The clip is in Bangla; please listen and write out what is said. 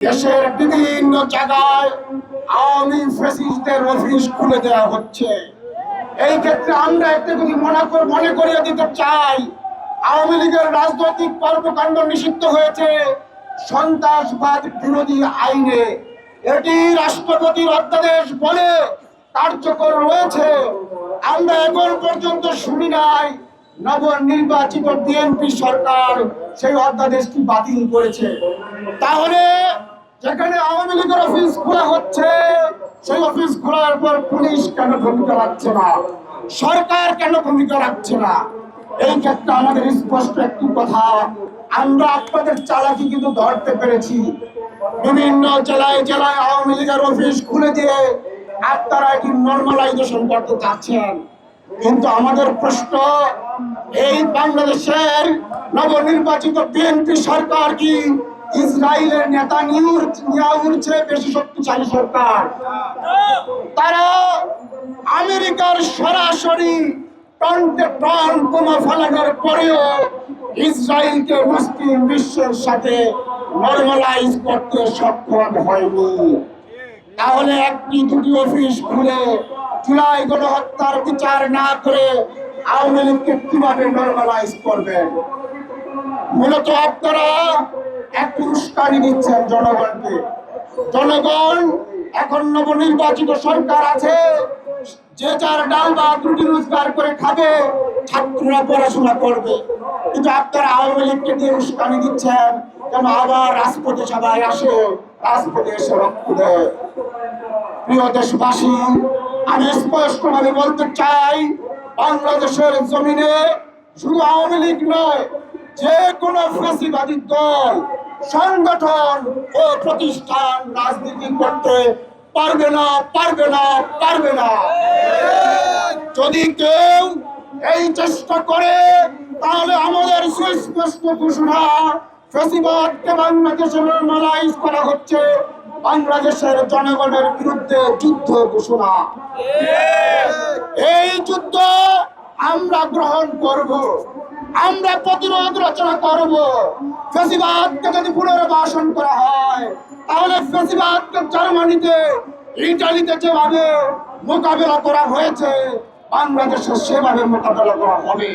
দেশের বিভিন্ন জায়গায় আওয়ামী ফ্যাসিস্টদের অফিস খুলে দেওয়া হচ্ছে। এই ক্ষেত্রে আমরা একটা যদি মনে করিয়ে দিতে চাই, আওয়ামী লীগের রাজনৈতিক কর্মকাণ্ড নিষিদ্ধ হয়েছে সন্ত্রাসবাদ বিরোধী আইনে। এটি রাষ্ট্রপতির অধ্যাদেশ বলে কার্যকর রয়েছে। আমরা এখন পর্যন্ত শুনি নাই নবনির্বাচিত বিএনপি সরকার সেই অধ্যাদেশটি বাতিল করেছে। তাহলে যেখানে আওয়ামী লীগের অফিস খোলা হচ্ছে, সেই অফিস খোলার পর পুলিশ কেন ভূমিকা রাখছে না, সরকার কেন ভূমিকা রাখছে না? এই ক্ষেত্রে আমাদের স্পষ্ট একটি কথা, আমরা আপনাদের চালাকি কিন্তু ধরতে পেরেছি। বিভিন্ন জেলায় জেলায় আওয়ামী লীগের অফিস খুলে দিয়ে আপনারা এটি নর্মালাইজেশন করতে চাচ্ছেন। কিন্তু আমাদের প্রশ্ন, এই বাংলাদেশের নবনির্বাচিত বিএনপি সরকার কি ইসরায়েলের নেতা নিয়াহুর চেয়ে বেশি শক্তিশালী সরকার? তারা আমেরিকার সরাসরি টনকে টন বোমা ফেলানোর পরেও ইসরায়েলকে মুসলিম বিশ্বের সাথে নরমালাইজ করতে সক্ষম হয়নি। তাহলে একটি দুটি অফিস খুলে জুলাই গণহত্যার বিচার না করে আওয়ামী লীগকে কিভাবে নরমালাইজ করবেন? মূলত আপনারা একটু উস্কানি দিচ্ছেন জনগণকে। জনগণ এখন নবনির্বাচিত সরকার আছে, যে যার ডাল বা রুটি রোজগার করে খাবে, ছাত্ররা পড়াশোনা করবে। কিন্তু আপনারা আওয়ামী লীগকে দিয়ে উস্কানি দিচ্ছেন যেন আবার রাজপথে সবাই আসে, রাজপথে এসে রক্ত দেয়। প্রিয় দেশবাসী, আমি স্পষ্টভাবে বলতে চাই, বাংলাদেশের জমিনে শুধু আওয়ামী লীগ নয়, যে কোনো ফ্যাসিবাদী দল, সংগঠন ও প্রতিষ্ঠান রাজনীতি করতে পারবে না, পারবে না, পারবে না। যদি কেউ এই চেষ্টা করে, তাহলে আমাদের সুস্পষ্ট ঘোষণা, ফ্যাসিবাদকে বাংলাদেশে নরমালাইজ করা হচ্ছে, বাংলাদেশের জনগণের বিরুদ্ধে যুদ্ধ ঘোষণা। এই যুদ্ধ আমরা গ্রহণ করব, আমরা প্রতিরোধ রচনা করব। ফ্যাসিবাদকে যদি পুনর্বাসন করা হয়, তাহলে ফ্যাসিবাদকে জার্মানিতে, ইটালিতে যেভাবে মোকাবেলা করা হয়েছে, বাংলাদেশে সেভাবে মোকাবেলা করা হবে।